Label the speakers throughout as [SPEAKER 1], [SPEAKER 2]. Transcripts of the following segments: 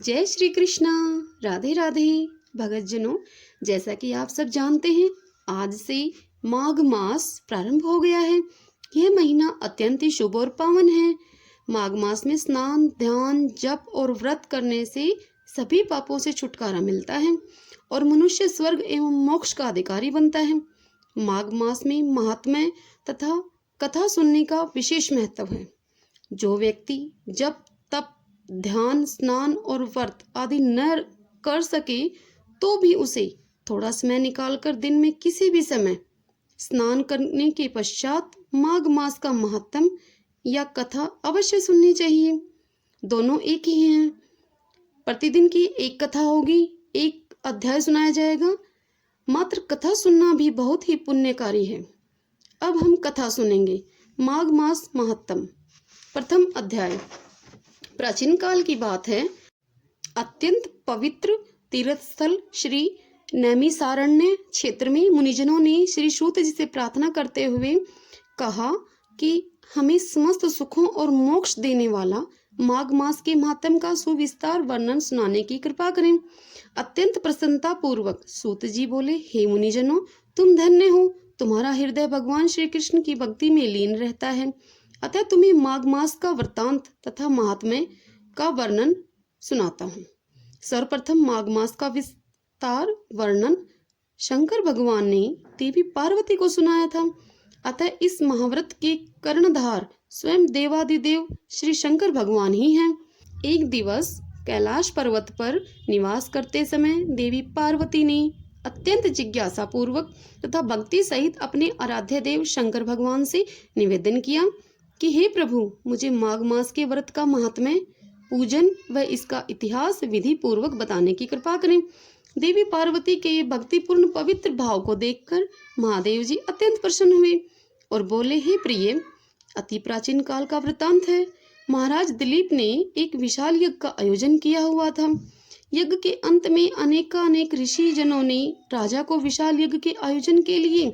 [SPEAKER 1] जय श्री कृष्णा। राधे राधे भगतजनों, जैसा कि आप सब जानते हैं, आज से माघ मास प्रारंभ हो गया है। यह महीना अत्यंत ही शुभ और पावन है। माघ मास में स्नान, ध्यान, जप और व्रत करने से सभी पापों से छुटकारा मिलता है और मनुष्य स्वर्ग एवं मोक्ष का अधिकारी बनता है। माघ मास में महात्म्य तथा कथा सुनने का विशेष महत्व है। जो व्यक्ति जप, तप, ध्यान, स्नान और व्रत आदि न कर सके तो भी उसे थोड़ा समय निकालकर दिन में किसी भी समय स्नान करने के पश्चात माघ मास का महात्म या कथा अवश्य सुननी चाहिए। दोनों एक ही हैं। प्रतिदिन की एक कथा होगी, एक अध्याय सुनाया जाएगा। मात्र कथा सुनना भी बहुत ही पुण्यकारी है। अब हम कथा सुनेंगे। माघ मास महात्म। प्रथम अध्याय। प्राचीन काल की बात है। अत्यंत पवित्र तीर्थ स्थल श्री नैमिषारण्य क्षेत्र में मुनिजनों ने श्री सूत जी से प्रार्थना करते हुए कहा कि हमें समस्त सुखों और मोक्ष देने वाला माघ मास के महात्म का सुविस्तार वर्णन सुनाने की कृपा करें। अत्यंत प्रसन्नता पूर्वक सूत जी बोले, हे मुनिजनों, तुम धन्य हो, तुम्हारा हृदय भगवान श्री कृष्ण की भक्ति में लीन रहता है। अतः तुम्हें माघ मास का वृत्तांत तथा महात्म्य का वर्णन सुनाता हूँ। सर्वप्रथम माघ मास का विस्तार वर्णन शंकर भगवान ने देवी पार्वती को सुनाया था। अतः इस महाव्रत के कर्णधार स्वयं देवादिदेव श्री शंकर भगवान ही हैं। एक दिवस कैलाश पर्वत पर निवास करते समय देवी पार्वती ने अत्यंत जिज्ञासा पूर्वक तथा भक्ति सहित अपने आराध्य देव शंकर भगवान से निवेदन किया कि हे प्रभु, मुझे माघ मास के व्रत का महात्म्य, पूजन व इसका इतिहास विधि पूर्वक बताने की कृपा करें। देवी पार्वती के भक्तिपूर्ण पवित्र भाव को देखकर महादेव जी अत्यंत प्रसन्न हुए और बोले, हे प्रिय, अति प्राचीन काल का वृतांत है। महाराज दिलीप ने एक विशाल यज्ञ का आयोजन किया हुआ था। यज्ञ के अंत में अनेक ऋषि जनों ने राजा को विशाल यज्ञ के आयोजन के लिए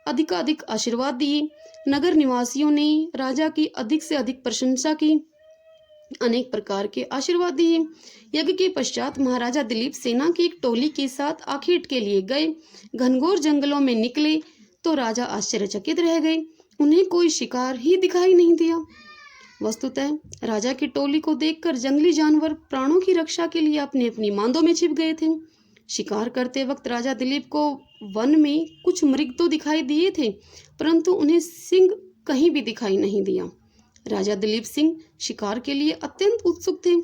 [SPEAKER 1] अधिकाधिक आशीर्वाद दिए। नगर निवासियों ने राजा की अधिक से अधिक प्रशंसा की, अनेक प्रकार के आशीर्वाद दिए। यज्ञ के पश्चात महाराजा दिलीप सेना की एक टोली के साथ आखेट के लिए गए। घनघोर जंगलों में निकले तो राजा आश्चर्यचकित रह गए। उन्हें कोई शिकार ही दिखाई नहीं दिया। वस्तुतः राजा की टोली को देखकर जंगली जानवर प्राणों की रक्षा के लिए अपनी अपनी मांदों में छिप गए थे। शिकार करते वक्त राजा दिलीप को वन में कुछ मृग तो दिखाई दिए थे, परंतु उन्हें सिंह कहीं भी दिखाई नहीं दिया। राजा दिलीप सिंह शिकार के लिए अत्यंत उत्सुक थे।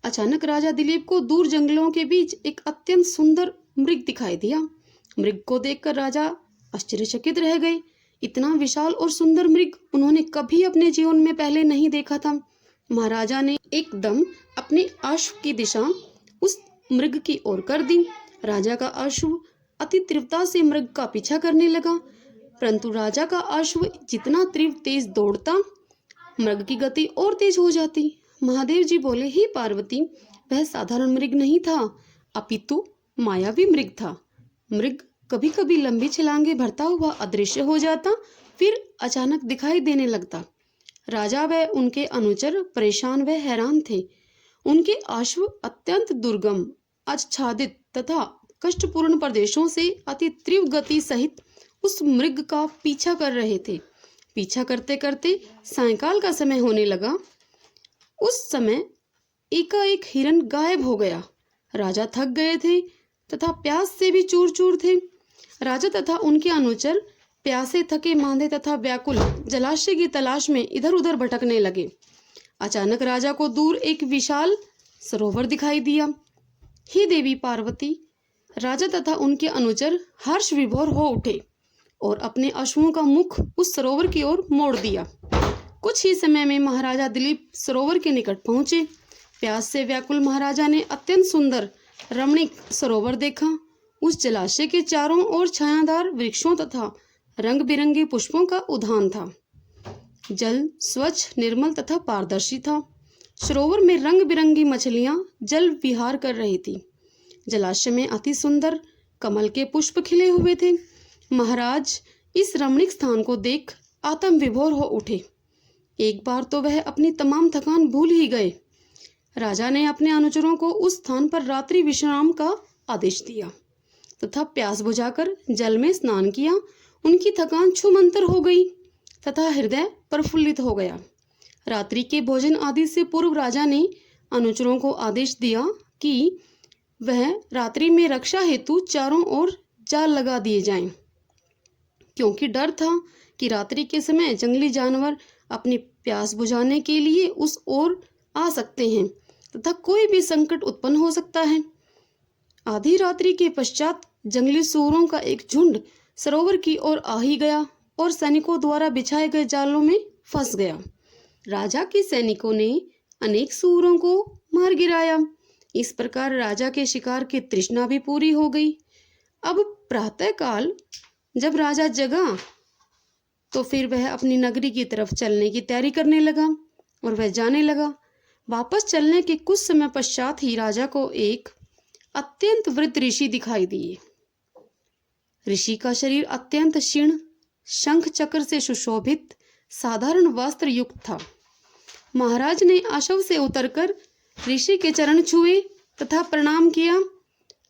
[SPEAKER 1] अचानक राजा दिलीप को दूर जंगलों के बीच एक अत्यंत सुंदर मृग दिखाई दिया। मृग को देखकर राजा आश्चर्यचकित रह गए। इतना विशाल और सुंदर मृग उन्होंने कभी अपने जीवन में पहले नहीं देखा था। महाराजा ने एकदम अपने अश्व की दिशा उस मृग की ओर कर दी। राजा का अश्व अति तीव्रता से मृग का पीछा करने लगा, परंतु राजा का अश्व जितना तीव्र तेज दौड़ता, मृग की गति और तेज हो जाती। महादेव जी बोले, हे पार्वती, वह साधारण मृग नहीं था, अपितु मायावी मृग था। मृग कभी कभी लंबी छलांगे भरता हुआ अदृश्य हो जाता, फिर अचानक दिखाई देने लगता। राजा व उनके अनुचर परेशान व हैरान थे। उनके अश्व अत्यंत दुर्गम, आच्छादित तथा कष्टपूर्ण प्रदेशों से अति तीव्र गति सहित उस मृग का पीछा कर रहे थे। पीछा करते करते सायंकाल का समय होने लगा। उस समय एकाएक हिरन गायब हो गया। राजा थक गए थे तथा प्यास से भी चूर चूर थे। राजा तथा उनके अनुचर प्यासे, थके मांदे तथा व्याकुल जलाशय की तलाश में इधर उधर भटकने लगे। अचानक राजा को दूर एक विशाल सरोवर दिखाई दिया। हे देवी पार्वती, राजा तथा उनके अनुचर हर्ष विभोर हो उठे और अपने अश्वों का मुख उस सरोवर की ओर मोड़ दिया। कुछ ही समय में महाराजा दिलीप सरोवर के निकट पहुंचे। प्यास से व्याकुल महाराजा ने अत्यंत सुंदर रमणीक सरोवर देखा। उस जलाशय के चारों ओर छायादार वृक्षों तथा रंग बिरंगे पुष्पों का उद्यान था। जल स्वच्छ, निर्मल तथा पारदर्शी था। सरोवर में रंग बिरंगी मछलियां जल विहार कर रही थी। जलाशय में अति सुंदर कमल के पुष्प खिले हुए थे। महाराज इस रमणीक स्थान को देख आत्म विभोर हो उठे। एक बार तो वह अपनी तमाम थकान भूल ही गए। राजा ने अपने अनुचरों को उस स्थान पर रात्रि विश्राम का आदेश दिया तथा प्यास बुझाकर जल में स्नान किया। उनकी थकान छूमंतर हो गई तथा हृदय प्रफुल्लित हो गया। रात्रि के भोजन आदि से पूर्व राजा ने अनुचरों को आदेश दिया कि वह रात्रि में रक्षा हेतु चारों ओर जाल लगा दिए जाएं, क्योंकि डर था कि रात्रि के समय जंगली जानवर अपनी प्यास बुझाने के लिए उस ओर आ सकते हैं तथा कोई भी संकट उत्पन्न हो सकता है। आधी रात्रि के पश्चात जंगली सूअरों का एक झुंड सरोवर की ओर आ ही गया और सैनिकों द्वारा बिछाए गए जालों में फंस गया। राजा के सैनिकों ने अनेक सूअरों को मार गिराया। इस प्रकार राजा के शिकार की तृष्णा भी पूरी हो गई। अब प्रातःकाल जब राजा जगा तो फिर वह अपनी नगरी की तरफ चलने की तैयारी करने लगा और वह जाने लगा। वापस चलने के कुछ समय पश्चात ही राजा को एक अत्यंत वृद्ध ऋषि दिखाई दिए। ऋषि का शरीर अत्यंत क्षीण, शंख चक्र से सुशोभित साधारण वस्त्र युक्त था। महाराज ने आशव से उतरकर ऋषि के चरण छुए तथा प्रणाम किया।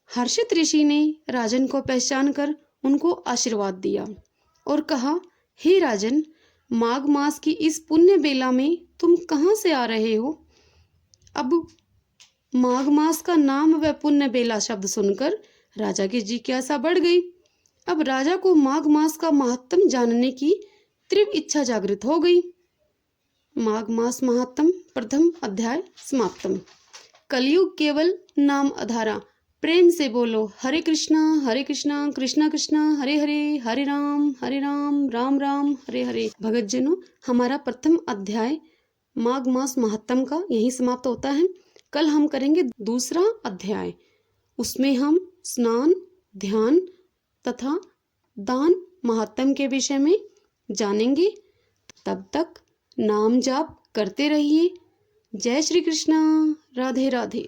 [SPEAKER 1] हर्षित ऋषि ने राजन को पहचान कर उनको आशीर्वाद दिया और कहा, हे राजन, माघ मास की इस पुण्य बेला में तुम कहाँ से आ रहे हो? अब माघ मास का नाम व पुण्य बेला शब्द सुनकर राजा की जिज्ञासा बढ़ गई। अब राजा को माघ मास का महात्म जानने की तीव्र इच्छा जागृत हो गई। माघ मास महात्म प्रथम अध्याय समाप्तम। कलयुग केवल नाम आधारा। प्रेम से बोलो हरे कृष्णा कृष्णा कृष्णा हरे हरे, हरे राम राम राम हरे हरे। भगतजनों, हमारा प्रथम अध्याय माघ मास महात्म का यही समाप्त होता है। कल हम करेंगे दूसरा अध्याय। उसमें हम स्नान, ध्यान तथा दान महात्म के विषय में जानेंगे। तब तक नाम जाप करते रहिए। जय श्री कृष्णा। राधे राधे।